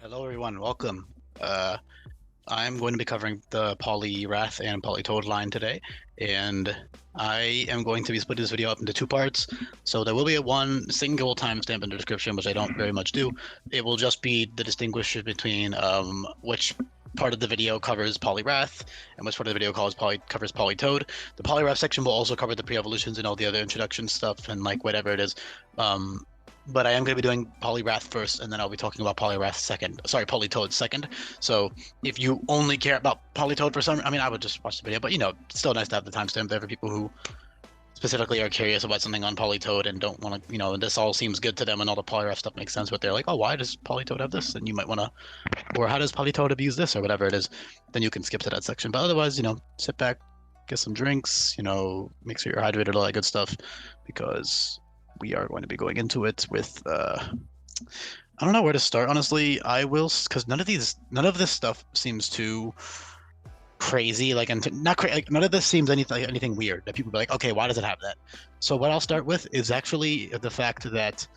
Hello everyone, welcome. I'm going to be covering the Poliwrath and Politoed line today, and I am going to be splitting this video up into two parts. So there will be a one single timestamp in the description, which I don't very much do. It will just be the distinguisher between which part of the video covers Poliwrath and which part of the video covers Politoed. The Poliwrath section will also cover the pre-evolutions and all the other introduction stuff and like whatever it is. But I am going to be doing Poliwrath first, and then I'll be talking about Poliwrath second. Sorry, Politoed second. So if you only care about Politoed for some, I mean, I would just watch the video. But it's still nice to have the timestamp there for people who specifically are curious about something on Politoed and don't want to, this all seems good to them and all the Poliwrath stuff makes sense, but they're like, oh, why does Politoed have this? And you might want to, or how does Politoed abuse this, or whatever it is. Then you can skip to that section. But otherwise, sit back, get some drinks, make sure you're hydrated, all that good stuff, because we are going to be going into it with I don't know where to start, honestly. I will, because none of this stuff seems too crazy, like, and not crazy, like, none of this seems anything weird that people be like, okay, why does it have that? So what I'll start with is actually the fact that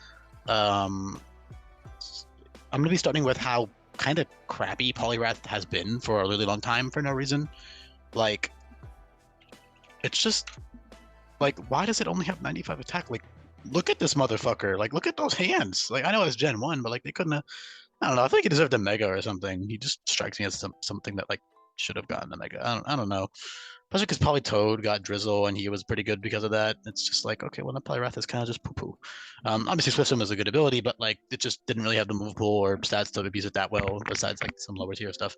I'm going to be starting with how kind of crappy Poliwrath has been for a really long time for no reason. Like, it's just like, why does it only have 95 attack? Like, look at this motherfucker. Like, look at those hands. Like, I know it's Gen 1, but like they couldn't have, I don't know. I think he deserved a Mega or something. He just strikes me as something that like should have gotten a Mega. I don't know. Especially because Politoed got Drizzle and he was pretty good because of that. It's just like, okay, well, the Poliwrath is kind of just poo-poo. Obviously, Swift Swim is a good ability, but like it just didn't really have the move pool or stats to abuse it that well, besides like some lower tier stuff.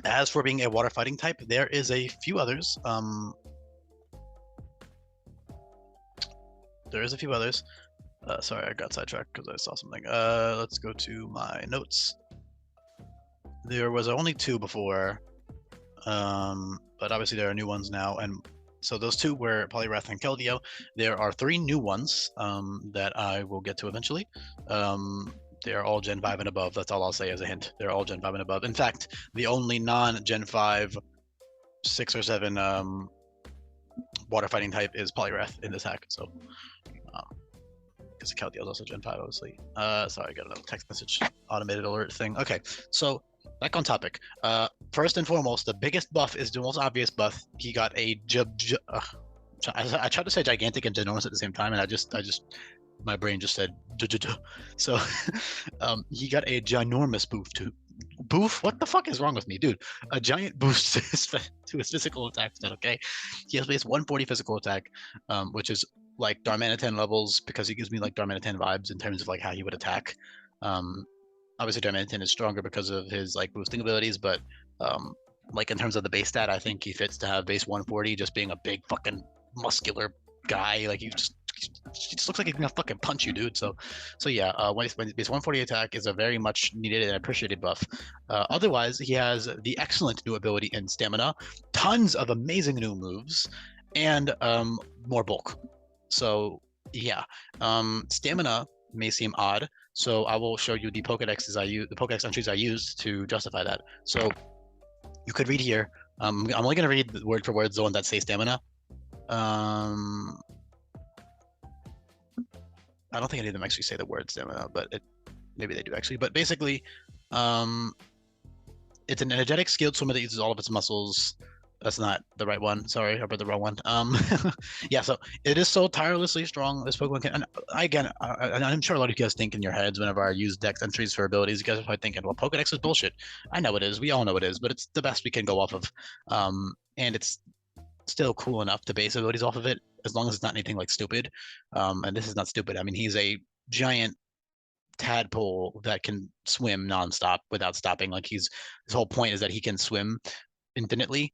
As for being a water fighting type, there is a few others. There is a few others. Sorry, I got sidetracked because I saw something. Let's go to my notes. There was only two before, but obviously there are new ones now, and so those two were Poliwrath and Keldeo. There are three new ones that I will get to eventually. They're all Gen 5 and above. That's all I'll say as a hint. They're all Gen 5 and above. In fact, the only non-Gen 5, 6 or 7 water fighting type is Poliwrath in this hack. So, because Keldeo is also Gen 5, obviously. Sorry, I got another text message automated alert thing. Okay, so back on topic. First and foremost, the biggest buff is the most obvious buff. He got a I tried to say gigantic and ginormous at the same time, and I just my brain just said so he got a ginormous boof. What the fuck is wrong with me, dude? A giant boost to his physical attack stat. Okay, he has base 140 physical attack, which is like Darmanitan 10 levels, because he gives me like Darmanitan 10 vibes in terms of like how he would attack. Obviously Darmanitan 10 is stronger because of his like boosting abilities, but like in terms of the base stat, I think he fits to have base 140, just being a big fucking muscular guy. Like he just looks like he's gonna fucking punch you, dude. So yeah, when base 140 attack is a very much needed and appreciated buff. Otherwise, he has the excellent new ability in stamina, tons of amazing new moves, and more bulk. So yeah, stamina may seem odd, so I will show you the Pokedex entries I used to justify that. So you could read here. I'm only gonna read word for word the one that say stamina. I don't think any of them actually say the word stamina, but maybe they do actually. But basically, it's an energetic skilled swimmer that uses all of its muscles. That's not the right one. Sorry, I read the wrong one. Yeah, so it is so tirelessly strong. This Pokemon can, and again, I'm sure a lot of you guys think in your heads whenever I use dex entries for abilities, you guys are probably thinking, well, Pokedex is bullshit. I know it is. We all know it is, but it's the best we can go off of. And it's still cool enough to base abilities off of it, as long as it's not anything like stupid. And this is not stupid. I mean, he's a giant tadpole that can swim nonstop without stopping. Like his whole point is that he can swim infinitely,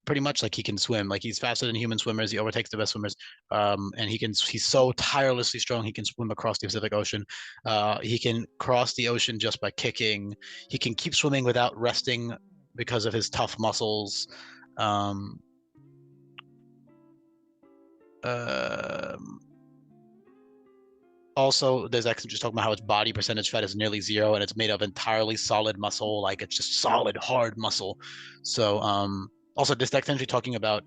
pretty much. Like he can swim, like he's faster than human swimmers. He overtakes the best swimmers, and he's so tirelessly strong. He can swim across the Pacific Ocean. He can cross the ocean just by kicking. He can keep swimming without resting because of his tough muscles. Also, there's actually just talking about how its body percentage fat is nearly 0, and it's made of entirely solid muscle. Like it's just solid, hard muscle. So, also this deck entry talking about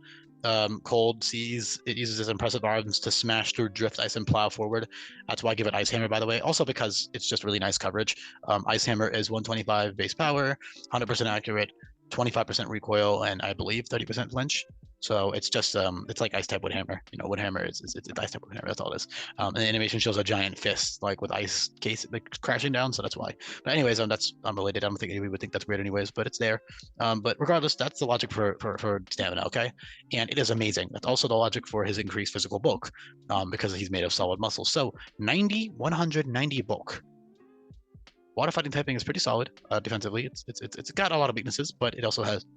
Cold sees it uses its impressive arms to smash through drift ice and plow forward. That's why I give it Ice Hammer, by the way. Also because it's just really nice coverage. Ice Hammer is 125 base power, 100% accurate, 25% recoil, and I believe 30% flinch. So it's just it's like Ice type Wood Hammer. You know, Wood Hammer is it's Ice type Wood Hammer. That's all it is. And the animation shows a giant fist like with ice case like crashing down. So that's why. But anyways, that's unrelated. I don't think anybody would think that's weird anyways, but it's there. But regardless, that's the logic for stamina. Okay, and it is amazing. That's also the logic for his increased physical bulk, because he's made of solid muscle. So 90, 190 bulk. Water fighting typing is pretty solid defensively. It's got a lot of weaknesses, but it also has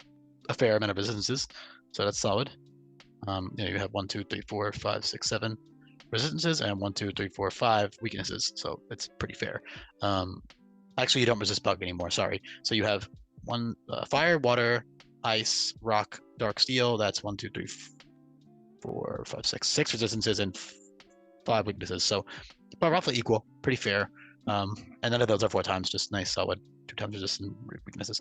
a fair amount of resistances, so that's solid. You have 1, 2, 3, 4, 5, 6, 7 resistances, and 1, 2, 3, 4, 5 weaknesses. So it's pretty fair. Actually, you don't resist bug anymore. Sorry. So you have one fire, water, ice, rock, dark steel. That's 1, 2, 3, 4, 5, 6 resistances and 5 weaknesses. So, but roughly equal. Pretty fair. And none of those are 4 times. Just nice, solid 2 times resistance weaknesses.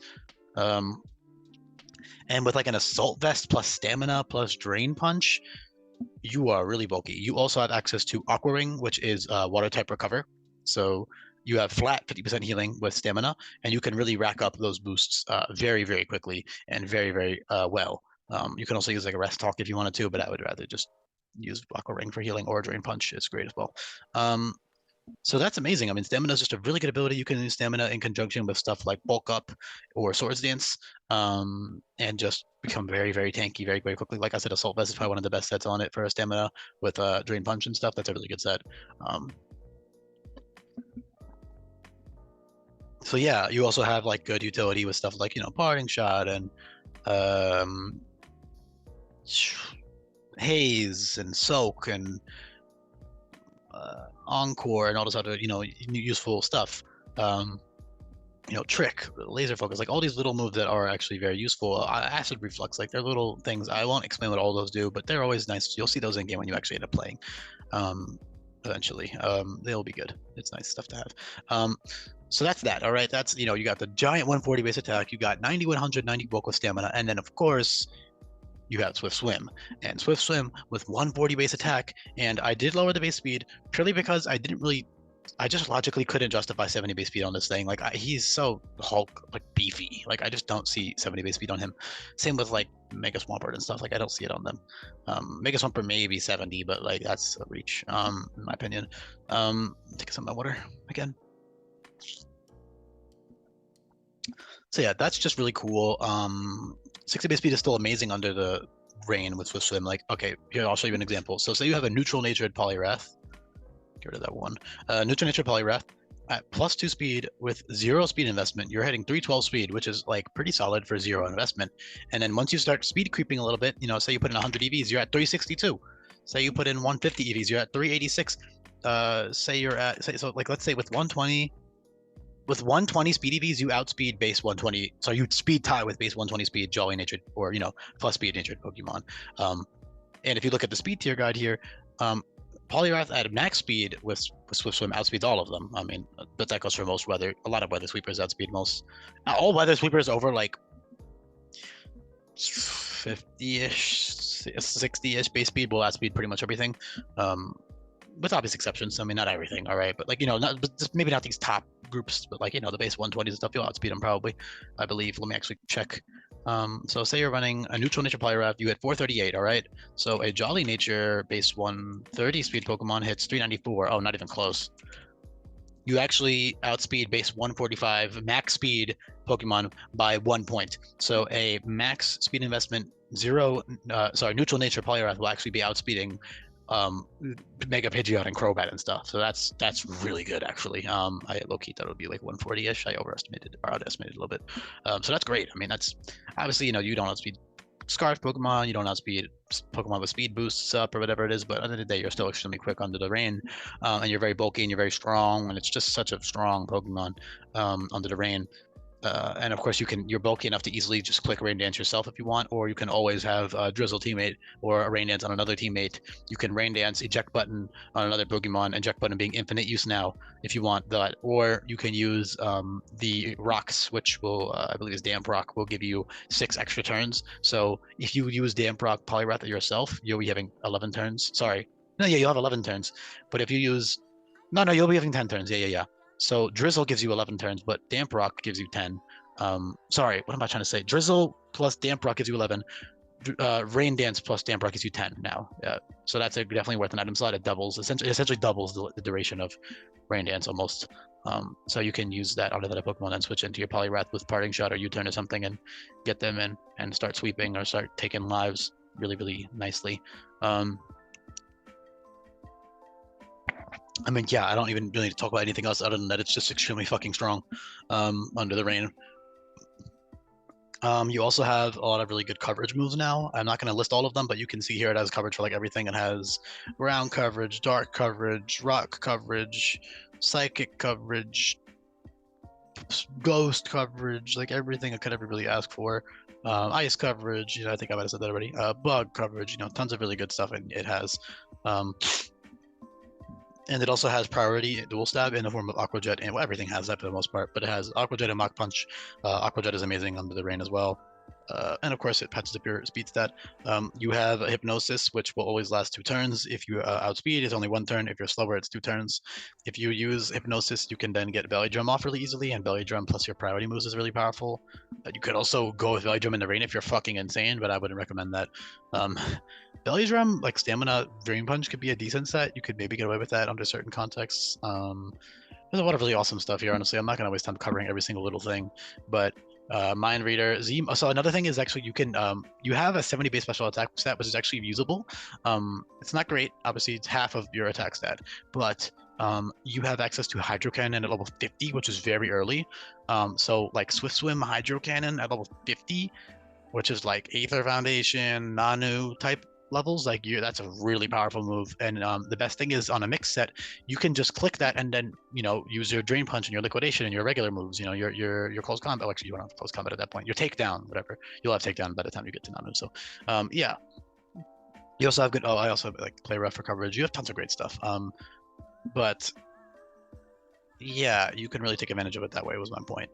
And with like an assault vest plus stamina plus drain punch, you are really bulky. You also have access to Aqua Ring, which is water type recover. So you have flat 50% healing with stamina, and you can really rack up those boosts very, very quickly and very, very well. You can also use like a rest talk if you wanted to, but I would rather just use Aqua Ring for healing, or drain punch is great as well. So that's amazing. I mean, stamina is just a really good ability. You can use stamina in conjunction with stuff like bulk up or swords dance, and just become very, very tanky very, very quickly. Like I said, assault vest is probably one of the best sets on it for stamina with drain punch and stuff. That's a really good set. So yeah, you also have like good utility with stuff like, you know, parting shot and haze and soak and encore and all this other, you know, useful stuff. You know, trick, laser focus, like all these little moves that are actually very useful. Acid reflux, like they're little things. I won't explain what all those do, but they're always nice. You'll see those in game when you actually end up playing. Eventually, they'll be good. It's nice stuff to have. So that's that. All right, that's, you know, you got the giant 140 base attack. You got 90, 190 bulk with stamina, and then of course you have Swift Swim. And Swift Swim with 140 base attack, and I did lower the base speed purely because I just logically couldn't justify 70 base speed on this thing. Like he's so Hulk, like beefy. Like I just don't see 70 base speed on him. Same with like Mega Swampert and stuff. Like I don't see it on them. Mega Swampert maybe 70, but like that's a reach, in my opinion. Take some of my water again. So yeah, that's just really cool. 60 base speed is still amazing under the rain with Swift Swim. Like, okay, here I'll show you an example. So say you have a neutral natured Poliwrath. Get rid of that one. Neutral natured Poliwrath at +2 speed with 0 speed investment. You're hitting 312 speed, which is like pretty solid for 0 investment. And then once you start speed creeping a little bit, you know, say you put in 100 EVs, you're at 362. Say you put in 150 EVs, you're at 386. Say you're at, so like let's say with 120 speed EVs, you outspeed base 120. So you speed tie with base 120 speed Jolly natured, or, you know, plus speed natured Pokemon. And if you look at the speed tier guide here, Poliwrath at max speed with Swift Swim outspeeds all of them. I mean, but that goes for most weather. A lot of weather sweepers outspeed most. All weather sweepers over like 50-ish, 60-ish base speed will outspeed pretty much everything. With obvious exceptions. I mean, not everything, all right, but like, you know, maybe not these top groups, but like, you know, the base 120s and stuff, you'll outspeed them probably, I believe. Let me actually check. So say you're running a neutral nature Poliwrath, you hit 438, all right? So a Jolly Nature base 130 speed Pokemon hits 394. Oh, not even close. You actually outspeed base 145 max speed Pokemon by 1 point. So a max speed investment neutral nature Poliwrath will actually be outspeeding Mega Pidgeot and Crobat and stuff. So that's really good actually. I low-key thought it would be like 140-ish. I overestimated or underestimated a little bit. So that's great. I mean, that's obviously, you know, you don't outspeed Scarf Pokemon, you don't outspeed Pokemon with speed boosts up or whatever it is, but at the end of the day, you're still extremely quick under the rain, and you're very bulky and you're very strong, and it's just such a strong Pokemon under the rain. And of course, you're bulky enough to easily just click Rain Dance yourself if you want, or you can always have a Drizzle teammate or a Rain Dance on another teammate. You can Rain Dance eject button on another Pokemon, eject button being infinite use now if you want that, or you can use the rocks, which will I believe is Damp Rock, will give you 6 extra turns. So if you use Damp Rock Poliwrath yourself, you'll be having 11 turns. Sorry, no, yeah, you'll have 11 turns. But if you use no, you'll be having 10 turns. Yeah. So Drizzle gives you 11 turns, but Damp Rock gives you 10. Sorry, what am I trying to say? Drizzle plus Damp Rock gives you 11. Rain Dance plus Damp Rock gives you 10 now. So that's definitely worth an item slot. It doubles, essentially doubles the duration of Rain Dance almost. So you can use that out of that Pokemon and switch into your Poliwrath with Parting Shot or U-Turn or something and get them in and start sweeping or start taking lives really, really nicely. I mean, yeah, I don't even really need to talk about anything else other than that it's just extremely fucking strong under the rain. You also have a lot of really good coverage moves now. I'm not going to list all of them, but you can see here it has coverage for like everything. It has ground coverage, dark coverage, rock coverage, psychic coverage, ghost coverage, like everything I could ever really ask for. Ice coverage, I think I might have said that already. Bug coverage, tons of really good stuff it has. And it also has priority dual stab in the form of Aqua Jet, and everything has that for the most part, but it has Aqua Jet and Mach Punch. Aqua Jet is amazing under the rain as well. And of course, it patches up your speed stat. You have a Hypnosis, which will always last 2 turns. If you outspeed, it's only 1 turn. If you're slower, it's 2 turns. If you use Hypnosis, you can then get Belly Drum off really easily, and Belly Drum plus your priority moves is really powerful. You could also go with Belly Drum in the rain if you're fucking insane, but I wouldn't recommend that. Belly Drum, like Stamina Dream Punch, could be a decent set. You could maybe get away with that under certain contexts. There's a lot of really awesome stuff here, honestly. I'm not going to waste time covering every single little thing, but Mind Reader, Z. So another thing is actually you can you have a 70 base special attack stat, which is actually usable. It's not great, obviously it's half of your attack stat, but you have access to Hydro Cannon at level 50, which is very early. So like Swift Swim Hydro Cannon at level 50, which is like Aether Foundation, Nanu type levels, like that's a really powerful move. And the best thing is on a mix set, you can just click that and then use your Drain Punch and your Liquidation and your regular moves. Your close combat. Well, actually, you won't have close combat at that point. Your takedown, whatever. You'll have takedown by the time you get to Nanu. So, yeah. You also have good. Oh, I also have like Play Rough for coverage. You have tons of great stuff. But yeah, you can really take advantage of it that way. Was my point.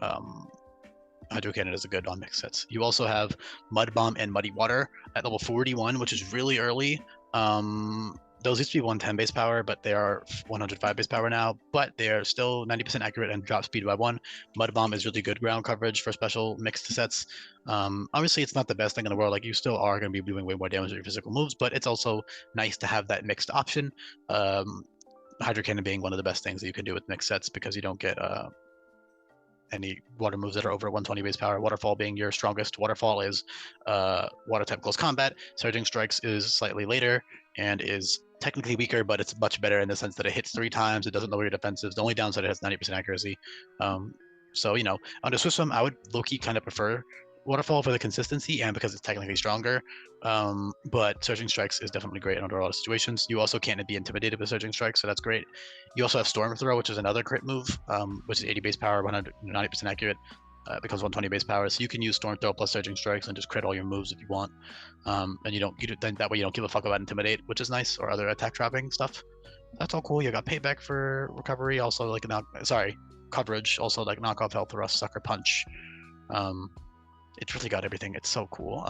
Hydro Cannon is a good on mix sets. You also have Mud Bomb and Muddy Water at level 41, which is really early. Those used to be 110 base power, but they are 105 base power now, but they are still 90% accurate and drop speed by 1. Mud Bomb is really good ground coverage for special mixed sets. Obviously, it's not the best thing in the world. Like, you still are going to be doing way more damage with your physical moves, but it's also nice to have that mixed option. Hydro Cannon being one of the best things that you can do with mixed sets because you don't get any water moves that are over 120 base power. Waterfall being your strongest. Waterfall is water type close combat. Surging Strikes is slightly later and is technically weaker, but it's much better in the sense that it hits 3 times. It doesn't lower your defensives. The only downside, it has 90% accuracy. So under Swift Swim, I would low-key kind of prefer Waterfall for the consistency and because it's technically stronger. But Surging Strikes is definitely great under a lot of situations. You also can't be intimidated with Surging Strikes, so that's great. You also have Storm Throw, which is another crit move, which is 80 base power, 190% accurate. Becomes 120 base power, so you can use Storm Throw plus Surging Strikes and just crit all your moves if you want. And then that way you don't give a fuck about Intimidate, which is nice, or other attack trapping stuff. That's all cool. You got Payback for recovery, also like coverage, also like Knockoff, Health Thrust, Sucker Punch. It's really got everything. It's so cool.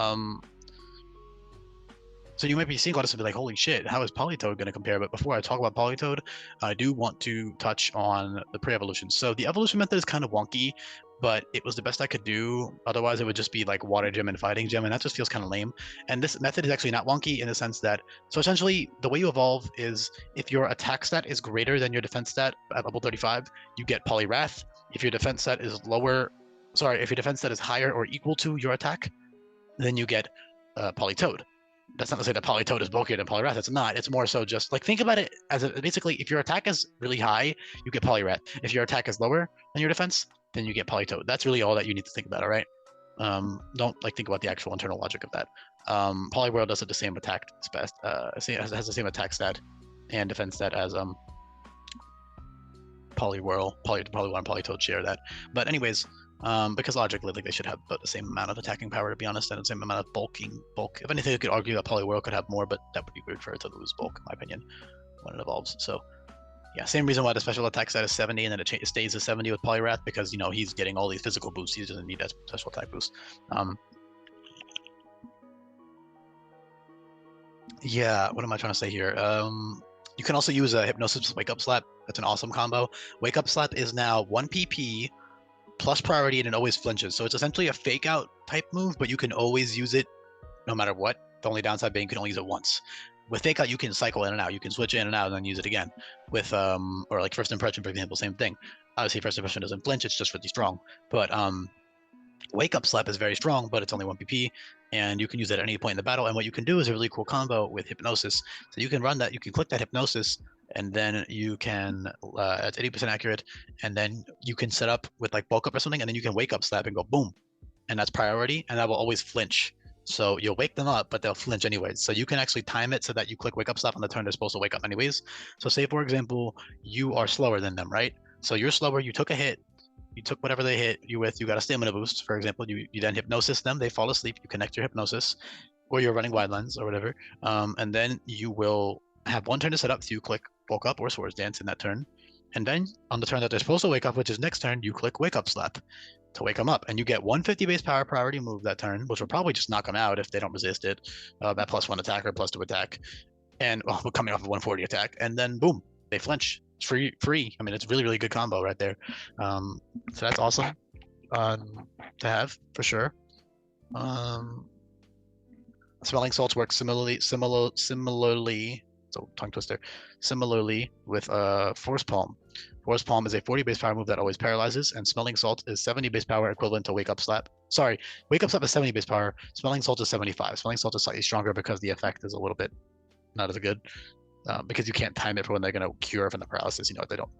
So you might be seeing all this and be like, holy shit, how is Politoed going to compare? But before I talk about Politoed, I do want to touch on the pre-evolution. So the evolution method is kind of wonky, but it was the best I could do. Otherwise, it would just be like Water Gem and Fighting Gem, and that just feels kind of lame. And this method is actually not wonky in the sense that, so essentially, the way you evolve is if your attack stat is greater than your defense stat at level 35, you get Poliwrath. If your defense stat is if your defense stat is higher or equal to your attack, then you get Politoed. That's not to say that Politoed is bulkier than Poliwrath. It's not. It's more so just like think about it as basically if your attack is really high, you get Poliwrath. If your attack is lower than your defense, then you get Politoed. That's really all that you need to think about. All right. Don't think about the actual internal logic of that. Poliwhirl does have the same attack has the same attack stat and defense stat as Poliwhirl. Poliwhirl and Politoed share that. But anyways, Because logically, like they should have about the same amount of attacking power, to be honest, and the same amount of bulk. If anything, you could argue that Poliwrath could have more, but that would be weird for it to lose bulk, in my opinion, when it evolves. So yeah, same reason why the special attack set is 70 and then it stays at 70 with Poliwrath, because you know he's getting all these physical boosts. He doesn't need that special attack boost. Yeah, what am I trying to say here? You can also use a Hypnosis Wake Up Slap. That's an awesome combo. Wake Up Slap is now 1 PP plus priority and it always flinches. So it's essentially a fake out type move, but you can always use it no matter what. The only downside being you can only use it once. With fake out, you can cycle in and out. You can switch in and out and then use it again. With or like First Impression, for example, same thing. Obviously, First Impression doesn't flinch; it's just really strong. But Wake Up Slap is very strong, but it's only 1 PP, and you can use it at any point in the battle. And what you can do is a really cool combo with Hypnosis. So you can run that. You can click that Hypnosis, and then you can it's 80% accurate, and then you can set up with like Bulk Up or something, and then you can Wake Up Slap and go boom, and that's priority, and that will always flinch. So you'll wake them up, but they'll flinch anyways. So you can actually time it so that you click Wake Up Slap on the turn they're supposed to wake up anyways. So say, for example, you are slower than them, right? So you're slower, you took a hit, you took whatever they hit you with, you got a stamina boost, for example, you then Hypnosis them, they fall asleep, you connect your Hypnosis, or you're running wide lines or whatever, and then you will have 1 turn to set up, so you click Bulk Up or Swords Dance in that turn. And then on the turn that they're supposed to wake up, which is next turn, you click Wake Up Slap to wake them up, and you get 150 base power priority move that turn, which will probably just knock them out if they don't resist it. That +1 attack or +2 attack, and well, coming off of 140 attack, and then boom, they flinch. It's free. I mean, it's really, really good combo right there. So that's awesome to have for sure. Smelling Salts work similarly. So tongue twister. Similarly with Force Palm. Force Palm is a 40 base power move that always paralyzes, and Smelling Salt is 70 base power, equivalent to Wake Up Slap. Sorry, Wake Up Slap is 70 base power. Smelling Salt is 75. Smelling Salt is slightly stronger because the effect is a little bit not as good. Because you can't time it for when they're going to cure from the paralysis. You know, they don't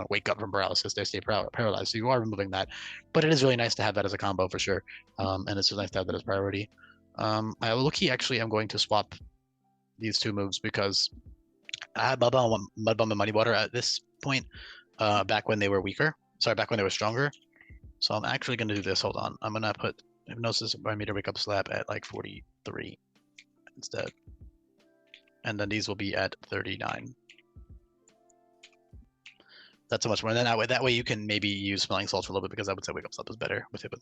wake up from paralysis; they stay paralyzed. So you are removing that, but it is really nice to have that as a combo for sure. And it's really nice to have that as priority. I low-key actually am going to swap these 2 moves because I had Mud Bomb and Muddy Water at this point back when they were weaker. Sorry, back when they were stronger. So I'm actually going to do this. Hold on, I'm gonna put Hypnosis by Meter Wake Up Slap at like 43 instead. And then these will be at 39. That's so much more. And then that way you can maybe use Smelling Salts for a little bit, because I would say Wake Up Slap is better with it,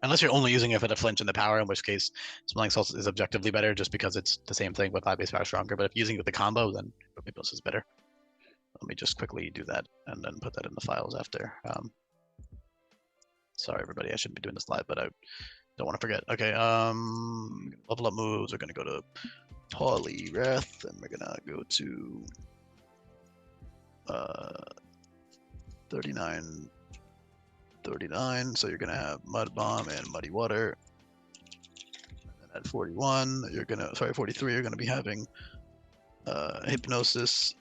unless you're only using it for the flinch and the power, in which case Smelling Salts is objectively better just because it's the same thing with 5 base power stronger. But if you're using it with the combo, then Hypnosis is better. Let me just quickly do that and then put that in the files after. Sorry everybody, I shouldn't be doing this live, but I don't want to forget. Okay, level up moves, we're gonna go to Poliwrath, and we're gonna go to 39. So you're gonna have Mud Bomb and Muddy Water. And then at 41, 43, you're gonna be having Hypnosis,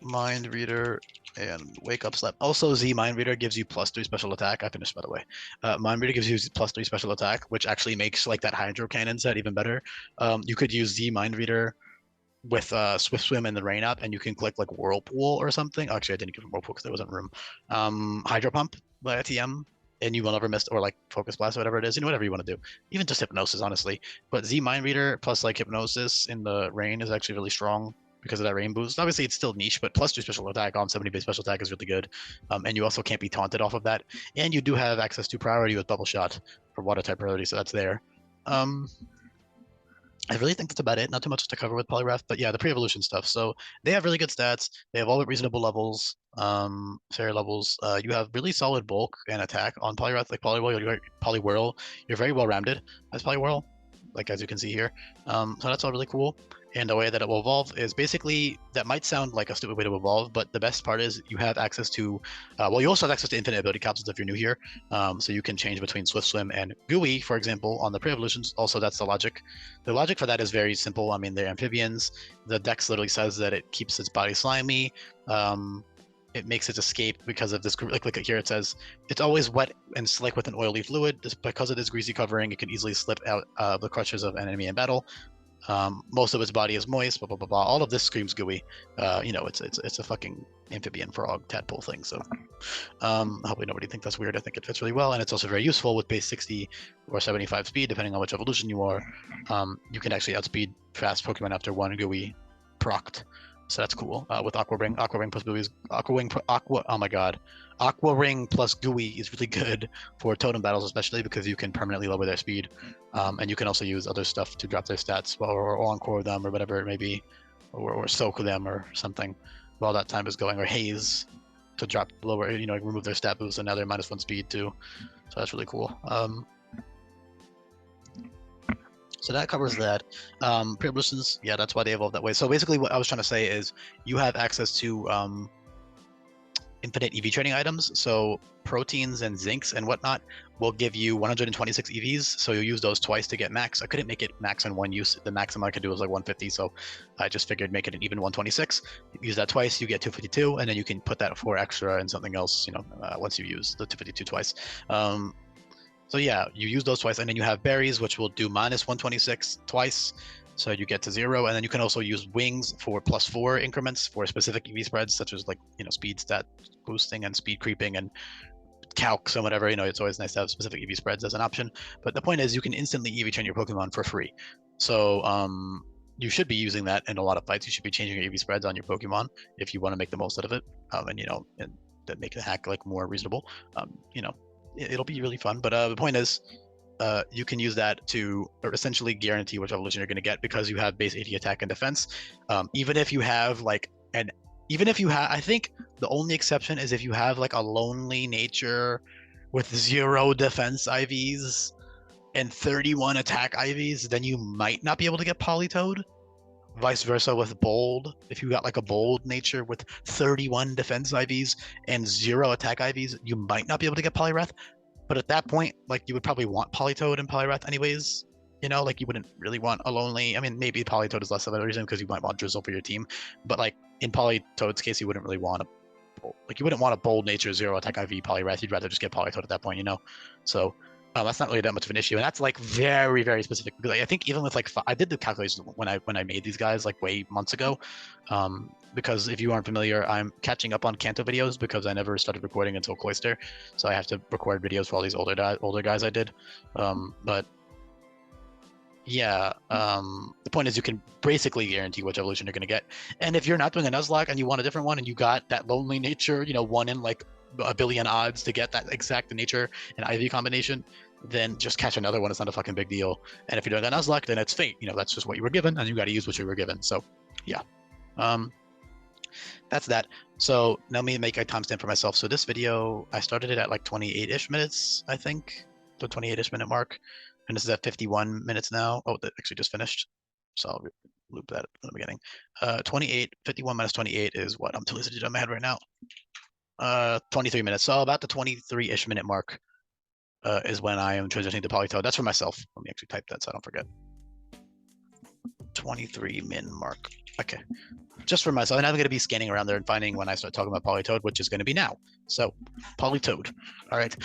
Mind Reader, and Wake Up Slap. Also, Z Mind Reader gives you +3 special attack. I finished, by the way. Mind Reader gives you +3 special attack, which actually makes like that Hydro Cannon set even better. You could use Z Mind Reader with Swift Swim and the Rain Up, and you can click like Whirlpool or something. Actually, I didn't give him Whirlpool because there wasn't room. Hydro Pump by ATM, and you will never miss, or like Focus Blast, or whatever it is, you know, whatever you want to do. Even just Hypnosis, honestly. But Z Mind Reader plus like Hypnosis in the Rain is actually really strong because of that rain boost. Obviously, it's still niche, but +2 special attack on 70 base special attack is really good. And you also can't be taunted off of that. And you do have access to priority with Bubble Shot for water type priority, so that's there. I really think that's about it. Not too much to cover with Poliwrath, but yeah, the pre-evolution stuff. So they have really good stats. They have all but reasonable levels, fair levels. You have really solid bulk and attack on Poliwrath, like Poliwhirl. You're very well rounded as Poliwhirl, like as you can see here. So that's all really cool. And the way that it will evolve is basically, that might sound like a stupid way to evolve, but the best part is you have access to, well, you also have access to infinite ability capsules if you're new here. So you can change between Swift Swim and Gooey, for example, on the pre-evolutions. Also, that's the logic. The logic for that is very simple. I mean, they're amphibians. The dex literally says that it keeps its body slimy. It makes its escape because of this, like here it says, it's always wet and slick with an oily fluid. Because of this greasy covering, it can easily slip out of the clutches of an enemy in battle. Most of its body is moist, blah blah blah blah. All of this screams gooey. You know, it's a fucking amphibian frog tadpole thing. So hopefully nobody thinks that's weird. I think it fits really well, and it's also very useful with base 60 or 75 speed, depending on which evolution you are. You can actually outspeed fast Pokemon after one gooey procced. So that's cool. With Aqua Ring plus Gooey is oh my god. Aqua Ring plus Gooey is really good for totem battles, especially because you can permanently lower their speed. And you can also use other stuff to drop their stats or encore them or whatever it may be, or soak them or something while that time is going, or haze to drop lower, you know, remove their stat boost, and now they're -1 speed too. So that's really cool. So that covers that. Pre-evolutions, yeah, that's why they evolved that way. So basically what I was trying to say is you have access to infinite EV training items. So proteins and zincs and whatnot will give you 126 EVs. So you'll use those twice to get max. I couldn't make it max in one use. The maximum I could do was like 150. So I just figured make it an even 126. Use that twice, you get 252, and then you can put that 4 extra in something else, you know, once you use the 252 twice. So yeah, you use those twice, and then you have berries, which will do -126 twice, so you get to 0. And then you can also use wings for +4 increments for specific EV spreads, such as like, you know, speed stat boosting and speed creeping and calcs and whatever. You know, it's always nice to have specific EV spreads as an option. But the point is, you can instantly EV train your Pokemon for free. So you should be using that in a lot of fights. You should be changing your EV spreads on your Pokemon if you want to make the most out of it, and you know, and that make the hack like more reasonable. You know. It'll be really fun, but the point is, you can use that to essentially guarantee which evolution you're going to get, because you have base 80 attack and defense. Even if you have like I think the only exception is if you have like a lonely nature with 0 defense IVs and 31 attack IVs, then you might not be able to get Politoed. Vice versa with bold. If you got like a bold nature with 31 defense IVs and 0 attack IVs, you might not be able to get Poliwrath. But at that point, like, you would probably want Politoed and Poliwrath anyways. You know, like, you wouldn't really want a lonely. I mean, maybe Politoed is less of a reason because you might want Drizzle for your team. But like in Politoed's case, you wouldn't really want you wouldn't want a bold nature 0 attack IV Poliwrath. You'd rather just get Politoed at that point, you know. So that's not really that much of an issue, and that's like very, very specific. Like, I think even with like I did the calculations when I made these guys like way months ago, because if you aren't familiar, I'm catching up on Kanto videos because I never started recording until Cloister, so I have to record videos for all these older guys I did. But yeah, the point is you can basically guarantee which evolution you're going to get, and if you're not doing a Nuzlocke and you want a different one and you got that lonely nature, you know, 1 in like a billion odds to get that exact nature and IV combination, then just catch another one. It's not a fucking big deal. And if you're doing a Nuzlocke, then it's fate. You know, that's just what you were given, and you got to use what you were given. So yeah, that's that. So now let me make a timestamp for myself. So this video, I started it at like 28-ish minutes, I think, the 28-ish minute mark, and this is at 51 minutes now. Oh, that actually just finished, so I'll loop that at the beginning. 51 minus 28 is what? I'm too lazy to do in my head right now. 23 minutes. So about the 23-ish minute mark is when I am transitioning to Politoed. That's for myself. Let me actually type that so I don't forget. 23 min mark. Okay, just for myself. And I'm going to be scanning around there and finding when I start talking about Politoed, which is going to be now. So Politoed. All right.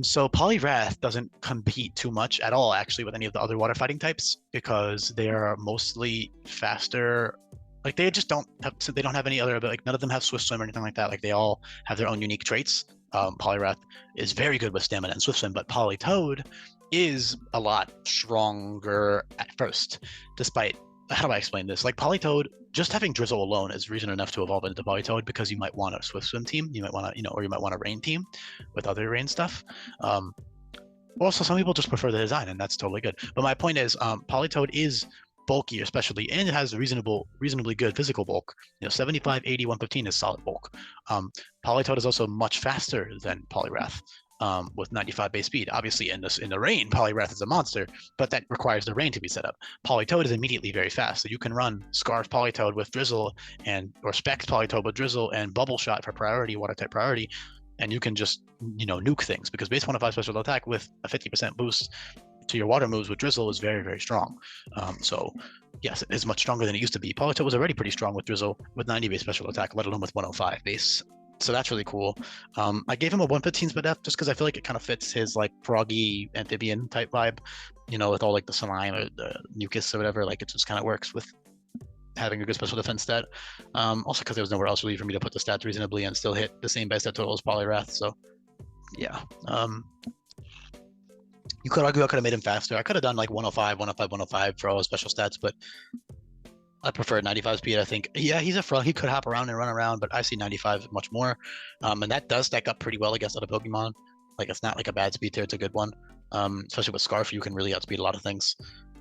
So Poliwrath doesn't compete too much at all, actually, with any of the other water fighting types, because they are mostly faster. Like, they just don't have any other, like, none of them have Swift Swim or anything like that. Like, they all have their own unique traits. Poliwrath is very good with stamina and Swift Swim, but Politoed is a lot stronger at first, despite, how do I explain this? Like, Politoed, just having Drizzle alone is reason enough to evolve into Politoed, because you might want a Swift Swim team, you might want to, you know, or you might want a Rain team with other Rain stuff. Also, some people just prefer the design, and that's totally good. But my point is, Politoed is bulky, especially, and it has reasonably good physical bulk. You know, 75, 80, 115 is solid bulk. Politoed is also much faster than Poliwrath, with 95 base speed. Obviously, in the rain, Poliwrath is a monster, but that requires the rain to be set up. Politoed is immediately very fast, so you can run Scarf Politoed with Drizzle, or Specs Politoed with Drizzle, and Bubble Shot for priority, water type priority, and you can just, you know, nuke things, because base 105 special attack with a 50% boost to your water moves with Drizzle is very, very strong. So yes, it is much stronger than it used to be. Politoed was already pretty strong with Drizzle with 90 base special attack, let alone with 105 base. So that's really cool. I gave him a 115 speed F just because I feel like it kind of fits his like froggy amphibian type vibe, you know, with all like the slime or the mucus or whatever. Like it just kind of works with having a good special defense stat. Also because there was nowhere else really for me to put the stats reasonably and still hit the same base stat total as Poliwrath. So yeah. You could argue I could have made him faster. I could have done like 105, 105, 105 for all his special stats, but I prefer 95 speed. I think, yeah, he's a frog. He could hop around and run around, but I see 95 much more. And that does stack up pretty well against other Pokemon. Like, it's not like a bad speed tier, it's a good one. Especially with Scarf, you can really outspeed a lot of things.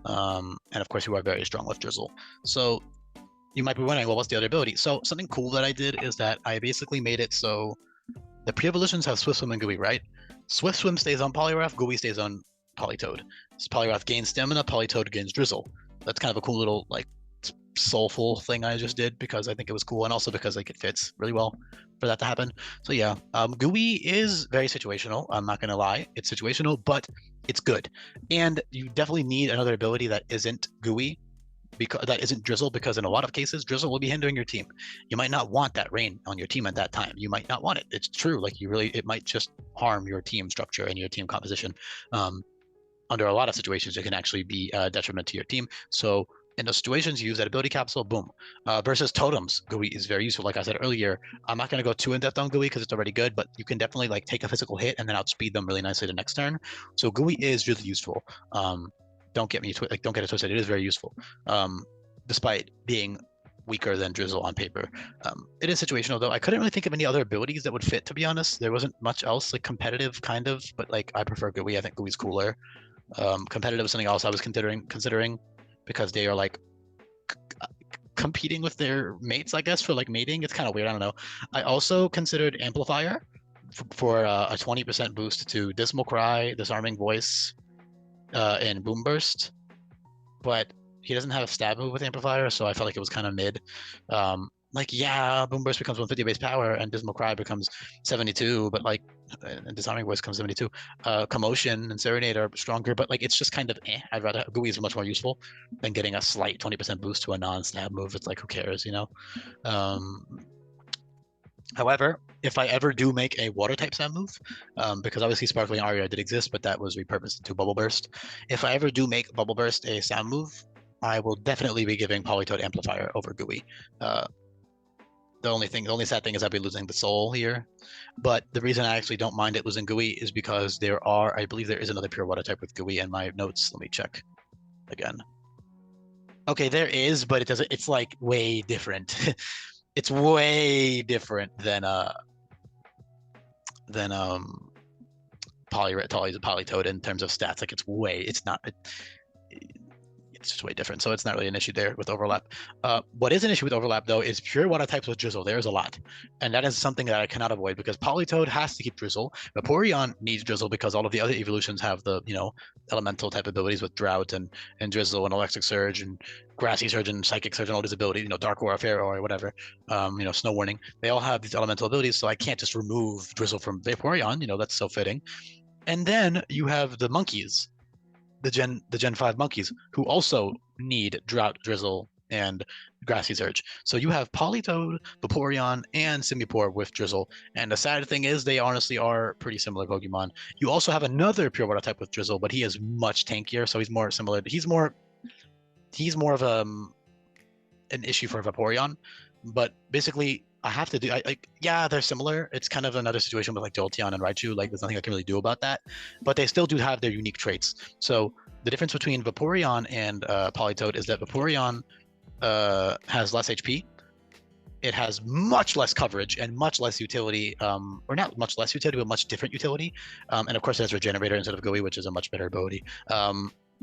And of course, you are very strong with Drizzle. So you might be wondering, well, what's the other ability? So something cool that I did is that I basically made it so the pre-evolutions have Swift Swim and Gooey, right? Swift Swim stays on Poliwrath, Gooey stays on Politoed. So Poliwrath gains Stamina, Politoed gains Drizzle. That's kind of a cool little, like, soulful thing I just did because I think it was cool, and also because like it fits really well for that to happen. So yeah, Gooey is very situational. I'm not gonna lie, it's situational, but it's good. And you definitely need another ability that isn't Gooey, because that isn't Drizzle, because in a lot of cases Drizzle will be hindering your team. You might not want that rain on your team at that time. You might not want it. It's true. Like it might just harm your team structure and your team composition. Under a lot of situations, it can actually be a detriment to your team. So in those situations, you use that ability capsule, boom. Versus totems, Gooey is very useful. Like I said earlier, I'm not going to go too in-depth on Gooey because it's already good, but you can definitely like take a physical hit and then outspeed them really nicely the next turn. So Gooey is really useful. Don't get it twisted. It is very useful, despite being weaker than Drizzle on paper. It is situational though. I couldn't really think of any other abilities that would fit, to be honest. There wasn't much else, like competitive kind of, but like I prefer Gooey. I think Gooey's cooler. Competitive is something else I was considering because they are like competing with their mates, I guess, for like mating. It's kind of weird. I don't know. I also considered Amplifier for a 20% boost to Dismal Cry, Disarming Voice, and Boom Burst, but he doesn't have a stab move with Amplifier, so I felt like it was kind of mid. Like, yeah, Boom Burst becomes 150 base power and Dismal Cry becomes 72, but like, and Disarming Voice comes 72. Commotion and Serenade are stronger, but like, it's just kind of eh. I'd rather Gooey is much more useful than getting a slight 20% boost to a non-stab move. It's like, who cares, you know? However, if I ever do make a water type stab move, because obviously Sparkling Aria did exist, but that was repurposed into Bubble Burst. If I ever do make Bubble Burst a stab move, I will definitely be giving Politoed Amplifier over Gooey. The only sad thing is I'd be losing the soul here. But the reason I actually don't mind it losing Gooey is because I believe there is another pure water type with Gooey in my notes. Let me check again. Okay, there is, but it doesn't, it's like way different. It's way different than Politoed in terms of stats. Like it's just way different. So it's not really an issue there with overlap. What is an issue with overlap though is pure water types with Drizzle. There's a lot. And that is something that I cannot avoid because Politoed has to keep Drizzle. Vaporeon needs Drizzle because all of the other evolutions have the, you know, elemental type abilities with Drought and Drizzle and Electric Surge and Grassy Surge and Psychic Surge and all these abilities, you know, Dark Warfare or whatever, you know, Snow Warning. They all have these elemental abilities, so I can't just remove Drizzle from Vaporeon, you know, that's so fitting. And then you have the monkeys, the Gen 5 monkeys, who also need Drought, Drizzle, and Grassy Surge. So you have Politoed, Vaporeon, and Simipour with Drizzle. And the sad thing is they honestly are pretty similar Pokemon. You also have another pure water type with Drizzle, but he is much tankier, so he's more similar. He's more of an issue for Vaporeon. But basically, I have to do. Yeah, they're similar. It's kind of another situation with like Jolteon and Raichu. Like, there's nothing I can really do about that. But they still do have their unique traits. So the difference between Vaporeon and Politoed is that Vaporeon has less HP. It has much less coverage and much less utility, or not much less utility, but much different utility. And of course, it has Regenerator instead of Gooey, which is a much better ability.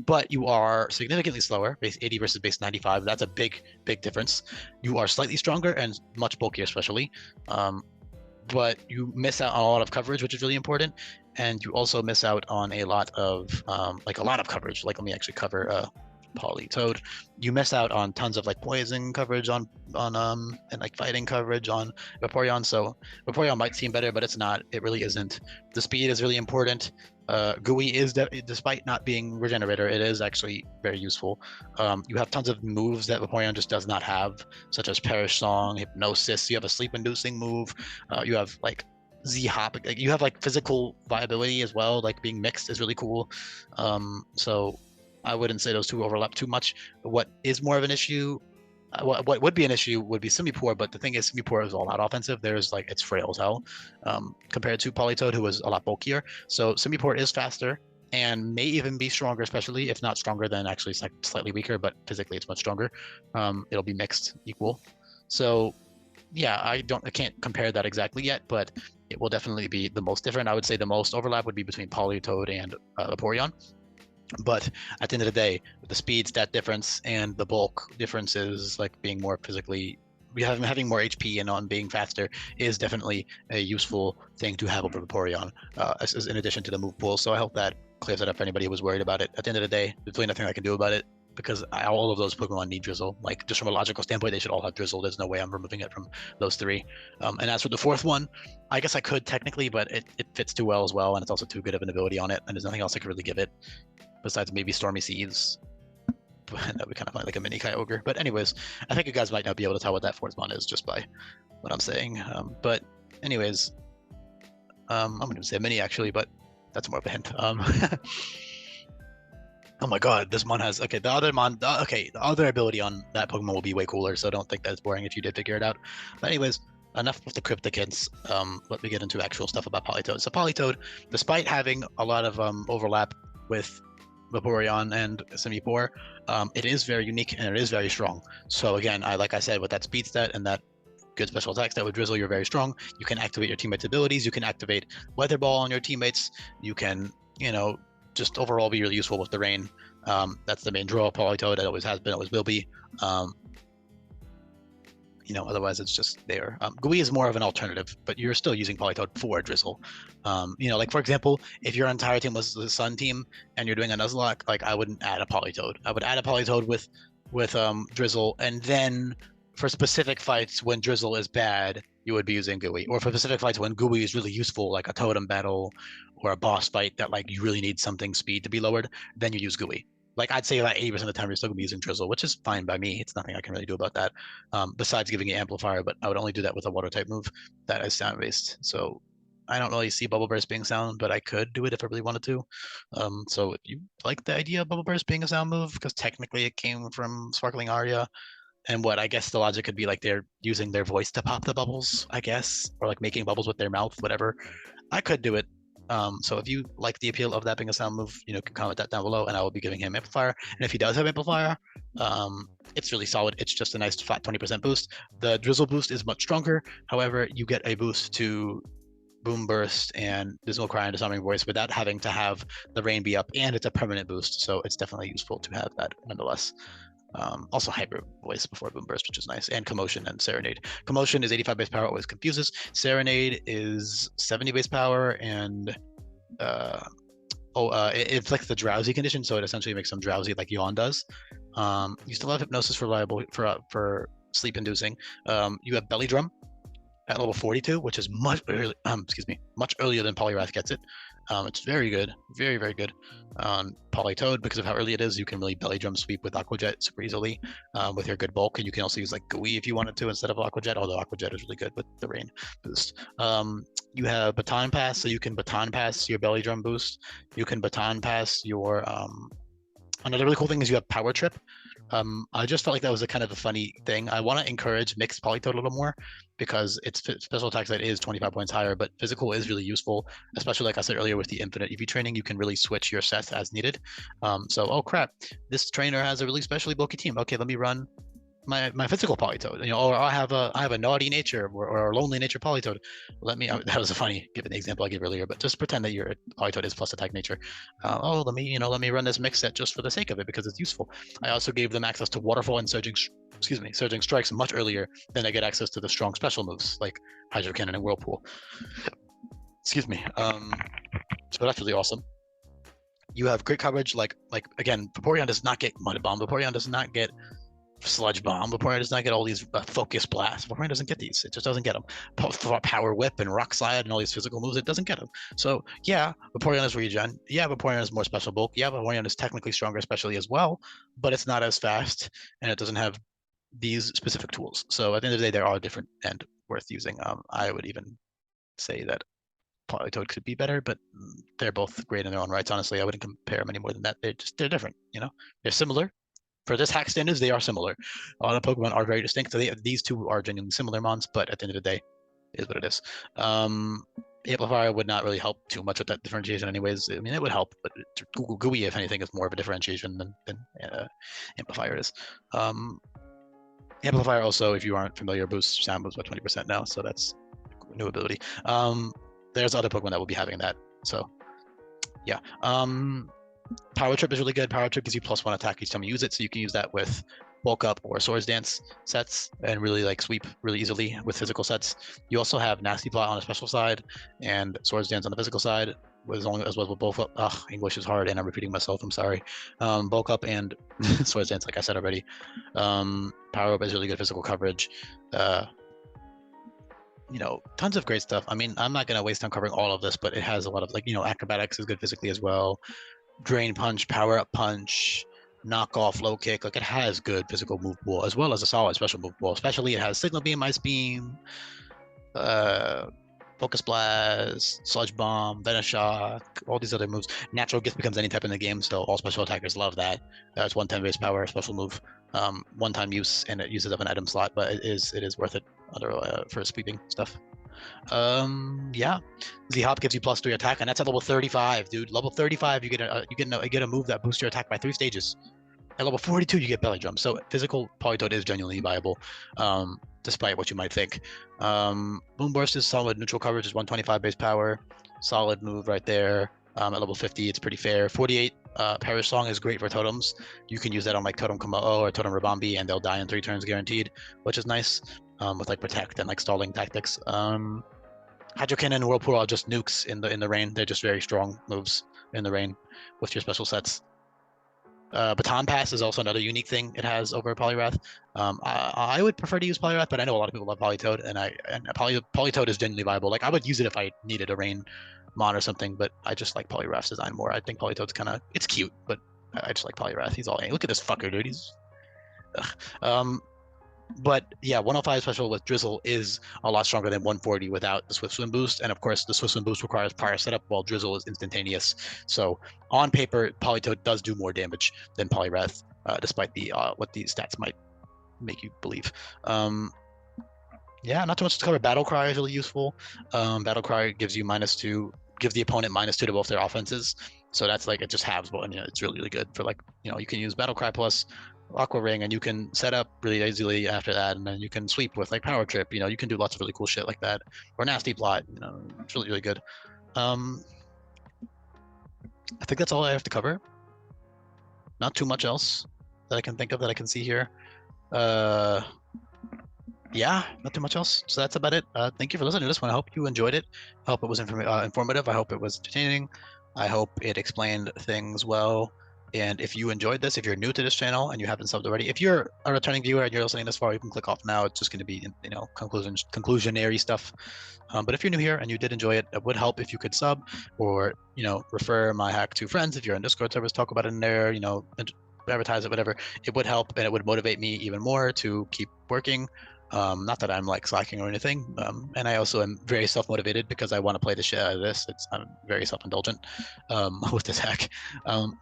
But you are significantly slower, base 80 versus base 95. That's a big difference. You are slightly stronger and much bulkier, especially. But you miss out on a lot of coverage, which is really important. And you also miss out on a lot of coverage. Like, let me actually cover Politoed. You miss out on tons of like poison coverage on and like fighting coverage on Vaporeon. So Vaporeon might seem better, but it's not. It really isn't. The speed is really important. GUI is, despite not being Regenerator, it is actually very useful. You have tons of moves that Vaporeon just does not have, such as Perish Song, Hypnosis. You have a sleep-inducing move. You have like Z-Hop. Like, you have like physical viability as well. Like being mixed is really cool. So I wouldn't say those two overlap too much. What is more of an issue? What would be an issue would be Simipour, but the thing is, Simipour is all out offensive. There's like it's frail as hell compared to Politoed, who was a lot bulkier. So Simipour is faster and may even be stronger, especially if not stronger than actually it's like slightly weaker, but physically it's much stronger. It'll be mixed equal. So yeah, I can't compare that exactly yet, but it will definitely be the most different. I would say the most overlap would be between Politoed and Vaporeon. But at the end of the day, the speed stat difference and the bulk differences, like being more physically, having more HP and on being faster, is definitely a useful thing to have over Vaporeon, as in addition to the move pool. So I hope that clears it up for anybody who was worried about it. At the end of the day, there's really nothing I can do about it because all of those Pokemon need Drizzle. Like just from a logical standpoint, they should all have Drizzle. There's no way I'm removing it from those three. And as for the fourth one, I guess I could technically, but it fits too well as well, and it's also too good of an ability on it, and there's nothing else I could really give it. Besides maybe Stormy Seeds. But that would be kind of like a mini Kyogre. But anyways, I think you guys might not be able to tell what that fourth one is just by what I'm saying. But anyways, I'm going to say a mini actually, but that's more of a hint. Oh my god, this mon has, okay, the other ability on that Pokemon will be way cooler, so don't think that's boring if you did figure it out. But anyways, enough with the cryptic hints. Let me get into actual stuff about Politoed. So Politoed, despite having a lot of overlap with Vaporeon and Simipour, it is very unique and it is very strong. So again, like I said, with that speed stat and that good special attack stat with Drizzle, you're very strong. You can activate your teammates' abilities. You can activate Weather Ball on your teammates. You can, just overall be really useful with the rain. That's the main draw of Politoed. It always has been, always will be. Otherwise it's just there. GUI is more of an alternative, but you're still using Politoed for Drizzle. Like for example, if your entire team was the Sun team and you're doing a Nuzlocke, like I wouldn't add a Politoed. I would add a Politoed with Drizzle, and then for specific fights when Drizzle is bad, you would be using GUI. Or for specific fights when GUI is really useful, like a totem battle or a boss fight that like you really need something speed to be lowered, then you use GUI. Like I'd say like 80% of the time you're still gonna be using Drizzle, which is fine by me. It's nothing I can really do about that. Besides giving it Amplifier, but I would only do that with a water type move that is sound based. So I don't really see Bubble Burst being sound, but I could do it if I really wanted to. So if you like the idea of Bubble Burst being a sound move, because technically it came from Sparkling Aria, and what I guess the logic could be like they're using their voice to pop the bubbles, I guess, or like making bubbles with their mouth, whatever. I could do it. So if you like the appeal of that being a sound move, can comment that down below, and I will be giving him Amplifier. And if he does have Amplifier, it's really solid. It's just a nice flat 20% boost. The Drizzle boost is much stronger. However, you get a boost to Boom Burst and Dismal Cry and Disarming Voice without having to have the rain be up, and it's a permanent boost, so it's definitely useful to have that nonetheless. Also Hyper Voice before Boom Burst, which is nice, and Commotion and Serenade. Commotion is 85 base power, always confuses. Serenade is 70 base power, and it's like the drowsy condition, so it essentially makes them drowsy like Yawn does. You still have Hypnosis for sleep inducing. You have Belly Drum at level 42, which is much earlier than Poliwrath gets it. It's very good, very, very good on Politoed because of how early it is. You can really Belly Drum sweep with Aqua Jet super easily with your good bulk, and you can also use like GUI if you wanted to instead of Aqua Jet, although Aqua Jet is really good with the rain boost. You have Baton Pass, so you can Baton Pass your Belly Drum boost. You can Baton Pass your another really cool thing is you have Power Trip. I just felt like that was a kind of a funny thing. I want to encourage mixed Politoed a little more because its special attack stat is 25 points higher, but physical is really useful, especially like I said earlier with the infinite EV training. You can really switch your sets as needed. Oh crap, this trainer has a really specially bulky team. Okay, let me run my physical Politoed, or I have a naughty nature or a lonely nature Politoed. Let me, that was a funny given the example I gave earlier, but just pretend that your Politoed is plus attack nature. Let me run this mix set just for the sake of it because it's useful. I also gave them access to Waterfall and Surging Strikes much earlier than they get access to the strong special moves like Hydro Cannon and Whirlpool. So that's really awesome. You have great coverage. Like again, Vaporeon does not get Mud Bomb. Vaporeon does not get Sludge Bomb. Vaporeon does not get all these Focus Blast. Vaporeon doesn't get these. It just doesn't get them. Power Whip and Rock Slide and all these physical moves, it doesn't get them. So yeah, Vaporeon is regen. Yeah, Vaporeon is more special bulk. Yeah, Vaporeon is technically stronger, especially as well, but it's not as fast and it doesn't have these specific tools. So at the end of the day, they're all different and worth using. I would even say that Politoed could be better, but they're both great in their own rights. Honestly, I wouldn't compare them any more than that. They're different. You know, they're similar. For this hack standards, they are similar. A lot of Pokemon are very distinct. So these two are genuinely similar mons, but at the end of the day, it is what it is. Amplifier would not really help too much with that differentiation anyways. I mean, it would help, but Google GUI, if anything, is more of a differentiation than Amplifier is. Amplifier also, if you aren't familiar, boosts sound moves by 20% now, so that's a new ability. There's other Pokemon that will be having that, so yeah. Power Trip is really good. Power Trip gives you +1 attack each time you use it, so you can use that with Bulk Up or Swords Dance sets and really like sweep really easily with physical sets. You also have Nasty Plot on a special side and Swords Dance on the physical side, as well with both. English is hard and I'm repeating myself. I'm sorry. Bulk Up and Swords Dance, like I said already. Power Up is really good physical coverage. You know, tons of great stuff. I mean, I'm not gonna waste time covering all of this, but it has a lot of like, you know, Acrobatics is good physically as well. Drain Punch, Power Up Punch, Knock Off, Low Kick. Like, it has good physical move pool as well as a solid special move pool. Especially it has Signal Beam, Ice Beam, Focus Blast, Sludge Bomb, Venoshock, all these other moves. Natural Gift becomes any type in the game, so all special attackers love that. It's 110 base power, special move, one-time use, and it uses up an item slot, but it is worth it for sweeping stuff. Yeah, Z-Hop gives you +3 attack, and that's at level 35, dude. Level 35, you get a move that boosts your attack by 3 stages. At level 42, you get Belly Drum. So physical Politoed is genuinely viable, despite what you might think. Moonburst is solid neutral coverage, is 125 base power, solid move right there. At level 50, it's pretty fair. 48, Perish Song is great for totems. You can use that on like Totem Kamao or Totem Rabambi, and they'll die in 3 turns guaranteed, which is nice. With like Protect and like stalling tactics. Hydro Cannon and Whirlpool are just nukes in the rain. They're just very strong moves in the rain with your special sets. Baton Pass is also another unique thing it has over Poliwrath. I would prefer to use Poliwrath, but I know a lot of people love Politoed, and Politoed is genuinely viable. Like, I would use it if I needed a rain mon or something, but I just like Poliwrath's design more. I think Politoed's it's cute, but I just like Poliwrath. He's all, hey, look at this fucker, dude. He's but yeah, 105 special with Drizzle is a lot stronger than 140 without the Swift Swim boost. And of course, the Swift Swim boost requires prior setup, while Drizzle is instantaneous. So on paper, Politoed does do more damage than Poliwrath, despite what the stats might make you believe. Yeah, not too much to cover. Battle Cry is really useful. Battle Cry gives you gives the opponent -2 to both their offenses. So that's like, it just halves one. You know, it's really, really good for like, you know, you can use Battle Cry plus Aqua Ring, and you can set up really easily after that, and then you can sweep with like Power Trip. You know, you can do lots of really cool shit like that, or Nasty Plot. You know, it's really, really good. I think that's all I have to cover. Not too much else that I can think of that I can see here. Yeah, not too much else. So that's about it. Thank you for listening to this one. I hope you enjoyed it. I hope it was informative. I hope it was entertaining. I hope it explained things well. And if you enjoyed this, if you're new to this channel and you haven't subbed already, if you're a returning viewer and you're listening this far, you can click off now. It's just going to be, you know, conclusionary stuff. But if you're new here and you did enjoy it, it would help if you could sub or, you know, refer my hack to friends. If you're on Discord servers, talk about it in there, you know, advertise it, whatever. It would help, and it would motivate me even more to keep working. Not that I'm like slacking or anything. And I also am very self-motivated because I want to play the shit out of this. I'm very self-indulgent with this hack.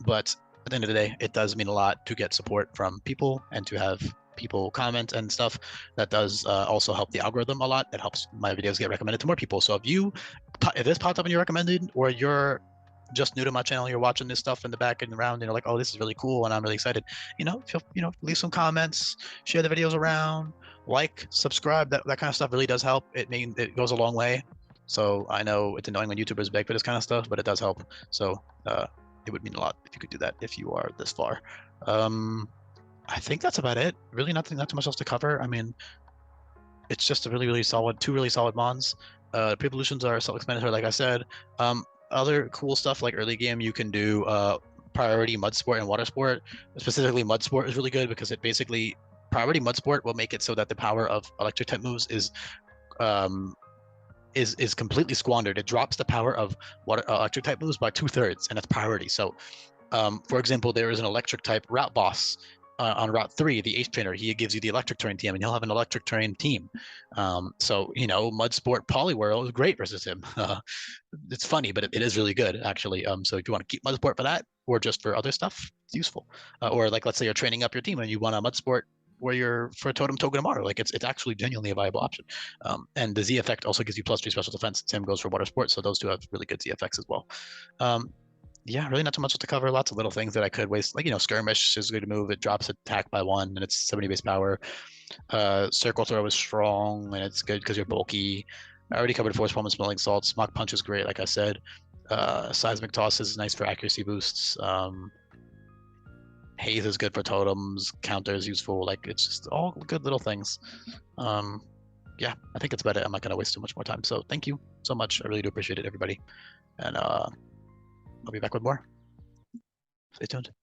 But at the end of the day, it does mean a lot to get support from people and to have people comment and stuff. That does also help the algorithm a lot. It helps my videos get recommended to more people. So if this popped up and you're recommended, or you're just new to my channel, you're watching this stuff in the back and around, and you're like, oh, this is really cool, and I'm really excited, you know, leave some comments, share the videos around, like, subscribe. That kind of stuff really does help. It goes a long way. So I know it's annoying when YouTubers beg for this kind of stuff, but it does help. So it would mean a lot if you could do that if you are this far. I think that's about it. Really not too much else to cover. I mean, it's just a two really solid mons. Pre-evolutions are self-explanatory, like I said. Other cool stuff like early game, you can do priority mud sport and water sport. Specifically, mud sport is really good because it basically priority mud sport will make it so that the power of electric type moves is completely squandered. It drops the power of water electric type moves by 2/3, and that's priority. So, for example, there is an electric type route boss on Route 3, the Ace Trainer. He gives you the electric terrain team, and he'll have an electric terrain team. So, Mud Sport Poliwrath is great versus him. It's funny, but it is really good, actually. So if you want to keep Mud Sport for that, or just for other stuff, it's useful. Or like, let's say you're training up your team and you want a Mud Sport where you're for Totem Togedemaru, like it's actually genuinely a viable option. And the Z effect also gives you +3 special defense. Same goes for Water Sports, so those two have really good Z effects as well. Yeah, really not too much to cover. Lots of little things that I could waste. Like, Skirmish is a good move. It drops attack by 1 and it's 70 base power. Circle Throw is strong and it's good because you're bulky. I already covered Force Palm and Smelling Salts. Mock Punch is great, like I said. Seismic Toss is nice for accuracy boosts. Haze is good for totems. Counter is useful. Like, it's just all good little things. Yeah, I think it's about it. I'm not going to waste too much more time. So thank you so much. I really do appreciate it, everybody. And I'll be back with more. Stay tuned.